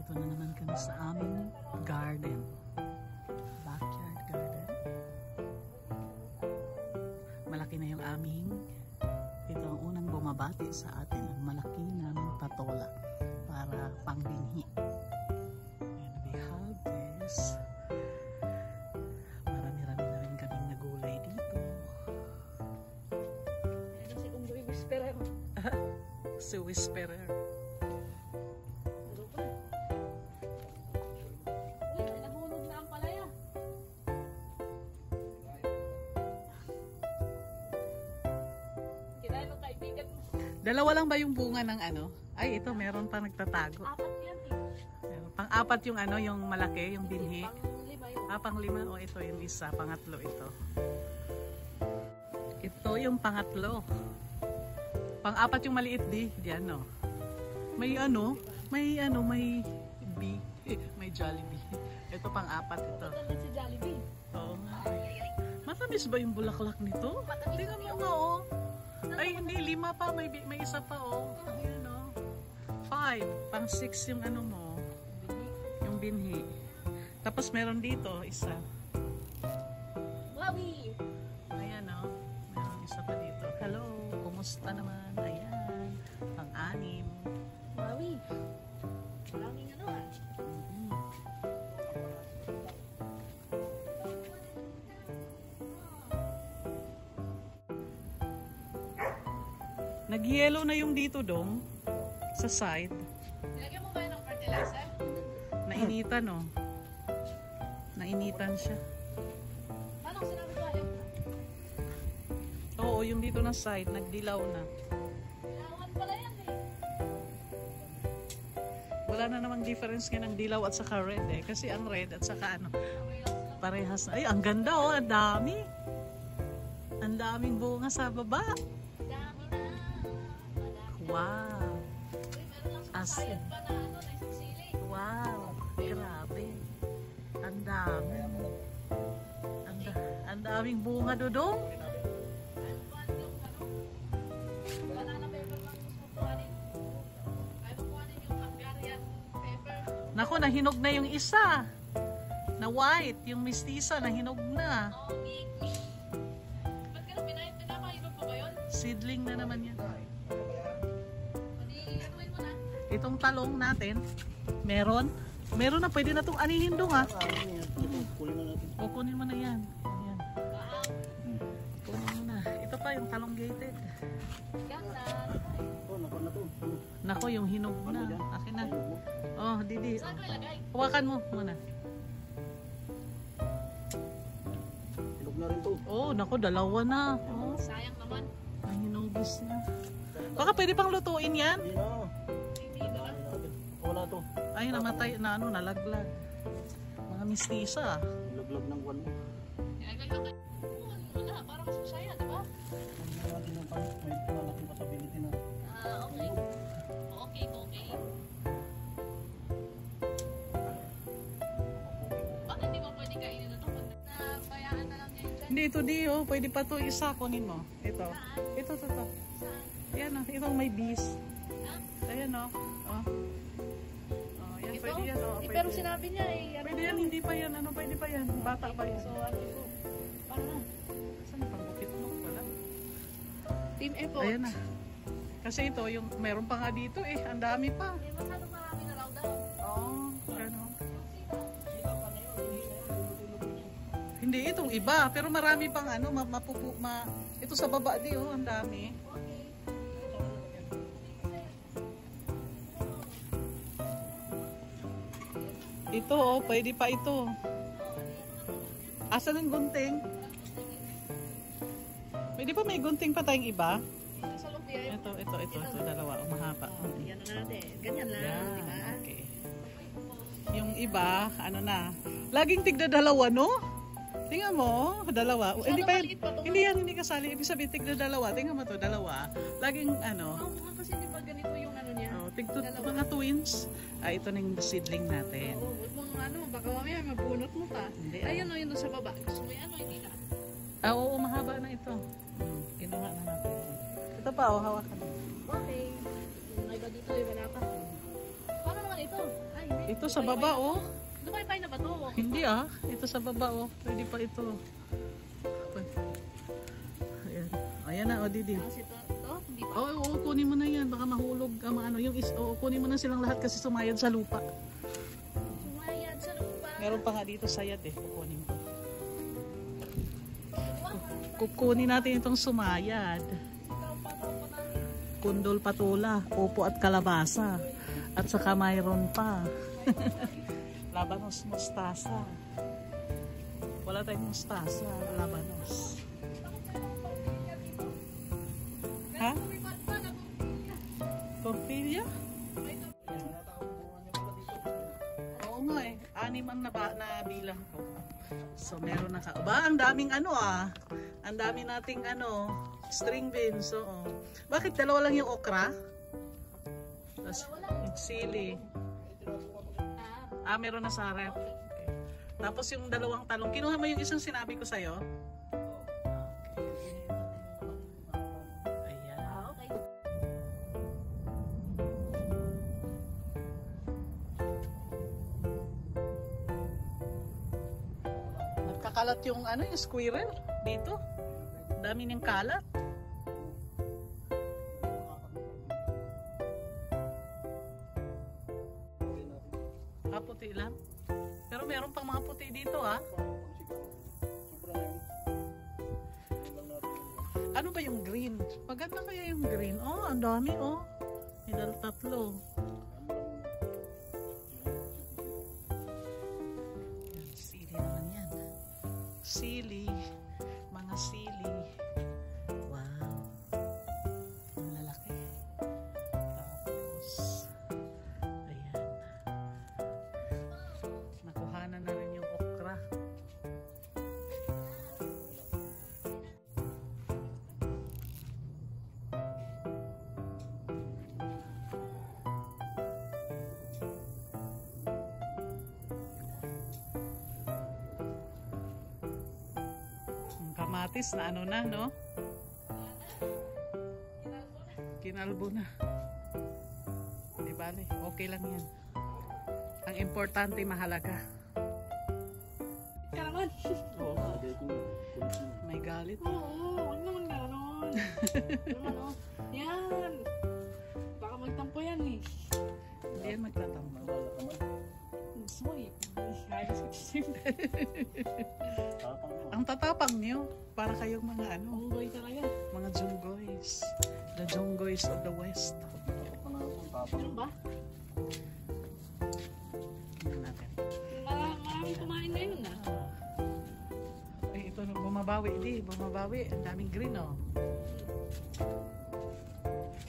Nandito na naman kami sa aming garden. Backyard garden. Malaki na yung aming. Ito ang unang bumabati sa atin. Ang malaki naming patola para pangbinhi. And we have this. Marami-rami na rin kaming nagulay dito. Ito si Unggoy Whisperer. Si Whisperer. Dalawa lang ba yung bunga ng ano? Ay, ito meron pa nagtatago. Apat yan eh. Pang-apat yung ano, yung malaki, yung binhi. Pang-lima yun. Pang-lima. O, ito yung isa. Pangatlo ito. Ito yung pangatlo. Pang-apat yung maliit di. Diyan, no? May bee. May Jollibee. Ito pang-apat ito. Ito si Jollibee. Oo nga. Matamis ba yung bulaklak nito? Tingnan mo nga, oh. Ay, hindi. 5 pa. May isa pa, oh. Ayan, oh. 5. Pang 6 yung ano mo. Yung binhi. Tapos meron dito, isa. Wawi! Ayan, oh. Meron isa pa dito. Hello. Kumusta naman? Ayan. Pang-6. Wawi! Maraming ano ah. Nag-yellow na yung dito dong sa side. Nilagyan mo ba yun ng fertilizer? Nainitan, no? Nainitan siya. Paano kung sinabi ko ayaw na? Oo, yung dito na side, nagdilaw na. Kailangan pala yan eh. Wala na namang difference nga ng dilaw at saka red eh. Kasi ang red at saka ano, parehas na. Ay, ang ganda oh, ang dami. Ang daming bunga sa baba. Dami na. Wow. Uy, meron lang sa As sayad pa na ano, na isang sili. wow. Grabe. Ang dami. Ang daming bunga dodong. Ano yung ano? Banana pepper lang gusto mo kuhanin. Kaya mo kuhanin yung Hungarian pepper. Naku, nahinog na yung isa. Na white, yung mistisa, nahinog na. Oh, big. Ba't ka na pinamahinog pa ba yun? Seedling na naman yan. Pwede, anuin mo na. Itong talong natin, meron na, pwede na itong anihin doon ha. O, kunin mo na yan. Ayan. Kunin mo na. Ito pa yung talong gated. Ganda. Nako, yung hinog na. Akin na. Oh, Didi. Saan ko ilagay? Hawakan mo muna. Hinog na rin to. Oh, nako, dalawa na. Oh, Sayang naman. ang hinugis na. Baka pwede pang lutuin yan. Hindi na. Hindi ba? Wala to. Ay, namatay na ano, nalaglag. Mga mistisa. Laglag ng kwan mo. Ilagay ko kayo. Wala, para mas masaya, di ba? Ang natin ng pan, may malaking possibility na. Okay. Okay. Bakit hindi mo pwede kainin na ito? Nabayaan na lang niya yung dyan. Hindi, ito di oh. Pwede pa to isa. Kunin mo. Ito. Ito. Saan? Yan oh. Itong may bees. Ha? Ayan oh. Oh. Oh, yan. Ito? Pwede yan oh. Eh, Pwede. pero sinabi niya eh. Ano Pwede yan. Hindi pa yan. Ano, pwede pa yan. Bata pa yan. So, ano ko? Paano na? Saan pang bukit mo? Wala. Team effort. Ayan na. Kasi ito, yung meron pa nga dito eh. Ang dami pa. Eh, masyadong marami na raw daw. Oo. Gano'n. Hindi, itong iba. Pero marami pang ano, ito sa baba di oh, ang dami. Ito oh, pwede pa ito. Asan ang gunting? Pwede pa may gunting pa tayong iba? Dito sa loob yan. Ito, dalawa. Oh, mahaba. Yan na natin. Ganyan lang, Yan, di ba? okay. Yung iba, ano na, laging tigda dalawa, no? Tingnan mo, dalawa. Masyado Hindi pa yan, maliit pa to. hindi yan, hindi kasali. Ibig sabihin, tigda dalawa. Tingnan mo to, dalawa. Laging, ano, Oo, oh, kasi di ba ganito yung ano niya? oh, mga twins. Ito na yung seedling natin. Oo, huwag mong ano, baka mamaya mabunot mo pa. Hindi, Ayun o, yun doon sa baba. Gusto mo yan o, hindi na. Oo, mahaba na ito. Kinuha na natin. Ito pa, hawakan. Okay. Yung iba dito, iba na pa. Paano naman ito. Ay, hindi. Ito sa baba, oh. Lumay-pay na ba to? Hindi ah. Ito sa baba, oh. Pwede pa ito. Ayan. Ayan na, oh, Didi. Kasi ito, hindi pa. Oo, oh, kunin mo na yan. Baka mahulog. Ano, yung kunin mo na silang lahat kasi sumayad sa lupa. Sumayad sa lupa. Meron pa nga dito sayad eh. Kukunin ko. Kukunin natin itong sumayad. Kundol patula, upo at kalabasa. At saka mayroon pa. Labanos mustasa. Wala tayong mustasa. Labanos. Ha? Tortilla? Oo nga eh. 6 ang nabilang ko. So meron na ka. Ba, ang daming ano ah. Ang dami nating ano, string beans. So, bakit dalawa lang yung okra? Tapos yung sili. Meron na sa ref. Okay. Tapos yung dalawang talong. Kinuha mo yung isang sinabi ko sa'yo? Ayan. Okay. Nagkakalat yung ano, yung squirrel dito. Dami niyang kalat. Puti lang. Pero meron pang mga puti dito ah. Ano ba yung green? Maganda kaya yung green. Oh, ang dami oh. May tatlo. Yan, sili naman yan. Sili. Mga sili. Wow. Ang lalaki. Tapos, ayan. Nakuhanan na rin yung okra. Kamatis na ano na, no? Kinalbo na. Di bale, okay lang yan. Ang importante, mahalaga. Ka naman. Oo. May galit. Oo, huwag naman gano'n. Ano? Yan. Baka magtampo yan eh. Hindi yan magtatampo. Sweet. Ang tatapang niyo, para kayong mga ano, Unggoy talaga. mga Junggoys. The Junggoys of the West. Ganun ba? Tingnan natin. Maraming kumain ngayon na. Ito, bumabawi, bumabawi. Ang daming green, oh.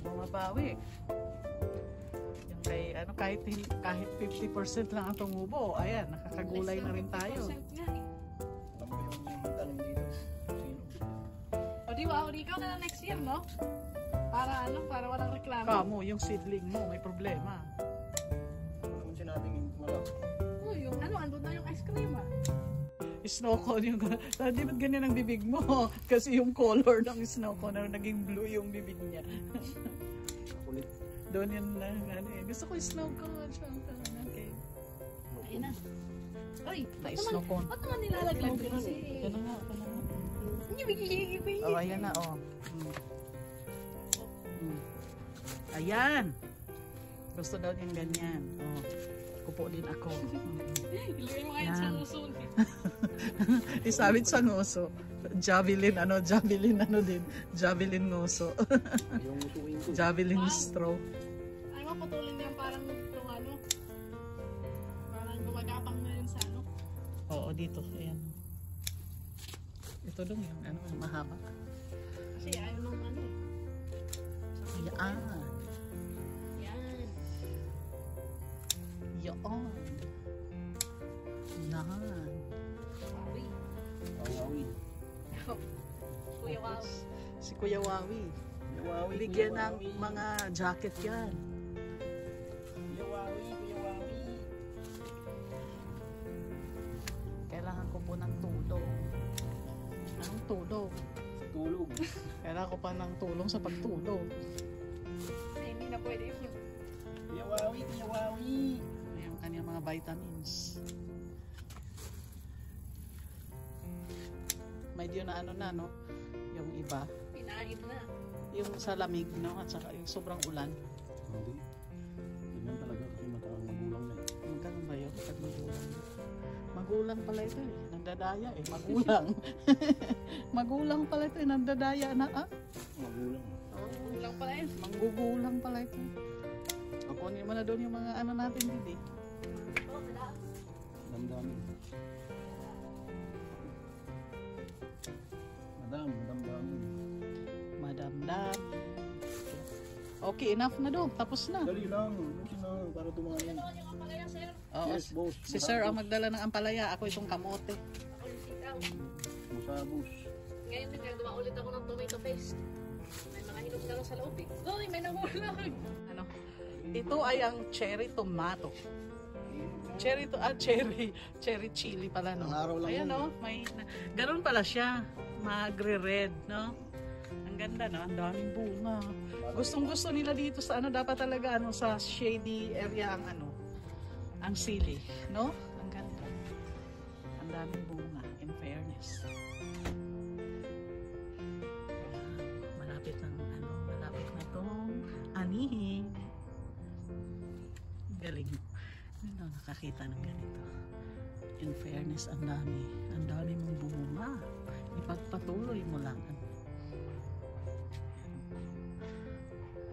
Bumabawi. Yung kay, ano, kahit 50% lang ang tumubo, ayan, nakakagulay na rin tayo. 50% nga eh. O di ikaw na next year, no? Para ano, para walang reklamo. Kamo, yung seedling mo, may problema. Ano sinabing malaki? Oh, yung ano, andun na yung ice cream ah. Snow cone yung, di ba't ganyan ang bibig mo? Kasi yung color ng snow cone na naging blue yung bibig niya. Kulit. Doon yun lang, ano eh. Gusto ko yung snow cone. Okay. Ayun na. Oy, Na snow cone. ba't naman nilalaglag ko kasi? Ano nga, ano nga. Oh, Oh, ayan na, oh. Ayan. Gusto daw yung ganyan. Oh. Kupo din ako. Ilagay mo ngayon sa Yan. uso. Isabit sa nguso. Javelin, ano din. Javelin nguso. Yung usuin ko. Javelin straw. Ay, maputulin niya parang itong ano. Parang gumagapang na yun sa ano. Oo, dito. Ayan. Ito dong yung ano, mahaba. Kasi ayaw nung ano eh. Yan. Yan. Yan. Yan. Wawi. Awawi. Kuya Wow. Si Kuya Wawi. Awawi. Bigyan ng mga jacket yan. Awawi. Awawi. Kailangan ko po ng tulong. Anong tulong? Tulog. Kailangan ko pa ng tulong sa pagtulog. Ay, hindi na pwede yun. Awawi. Awawi. mga vitamins. Medyo na ano na, no? Yung iba. Pinain na. Yung sa lamig, no? At saka yung sobrang ulan. Hindi. Ganyan talaga kasi mataang magulang na eh. Magkano ba yun? Pag magulang. Magulang pala ito eh. Nandadaya eh. Magulang. Magulang pala ito eh. Nandadaya na ah. Magulang. Lang pala yun. Manggugulang pala ito. O kunin mo na doon yung mga ano natin dito. Oh, wala. Damdamin. Damdamin. Madamdam. Okay, enough na doon. Tapos na. Dali lang. Lusin na para tumayin. Ano yung kapalaya, sir? Oo, Yes, boss. si Sir ang magdala ng ampalaya. Ako itong kamote. Ako yung sitaw. Musabos. Ngayon din, nagawa ulit ako ng tomato paste. May mga hinog na lang sa loob eh. Uy, may nangulang. Ano? Ito ay ang cherry tomato. Cherry chili pala, no? Ang araw lang Ayan, yun. no? Ganun pala siya. Magre-red, no? Ang ganda, no? Ang daming bunga. Gustong-gusto nila dito sa ano, dapat talaga ano, sa shady area ang ano, ang sili, no? Ang ganda. Ang daming bunga, in fairness. Malapit na tong anihin. Galing. Ano, nakakita ng ganito. In fairness, ang dami mong bunga. Ipagpatuloy mo lang.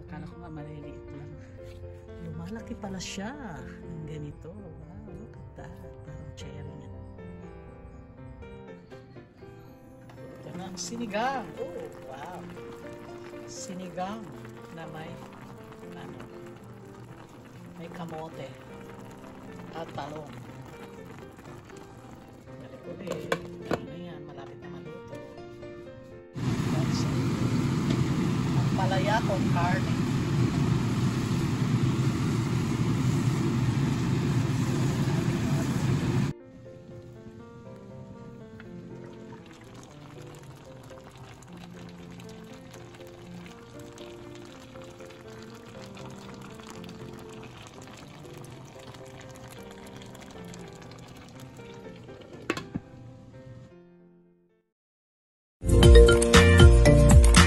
Akala ko nga maliliit lang. Lumalaki pala siya ng ganito. Wow, look at that. Parang cherry nga. Ito na ang sinigang. Oh, wow. Sinigang na may may kamote at talong. Balik ulit. Ano na yan, malapit na maluto. That's it. Ang palaya con carne.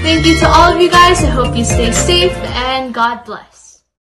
Thank you to all of you guys. I hope you stay safe and God bless.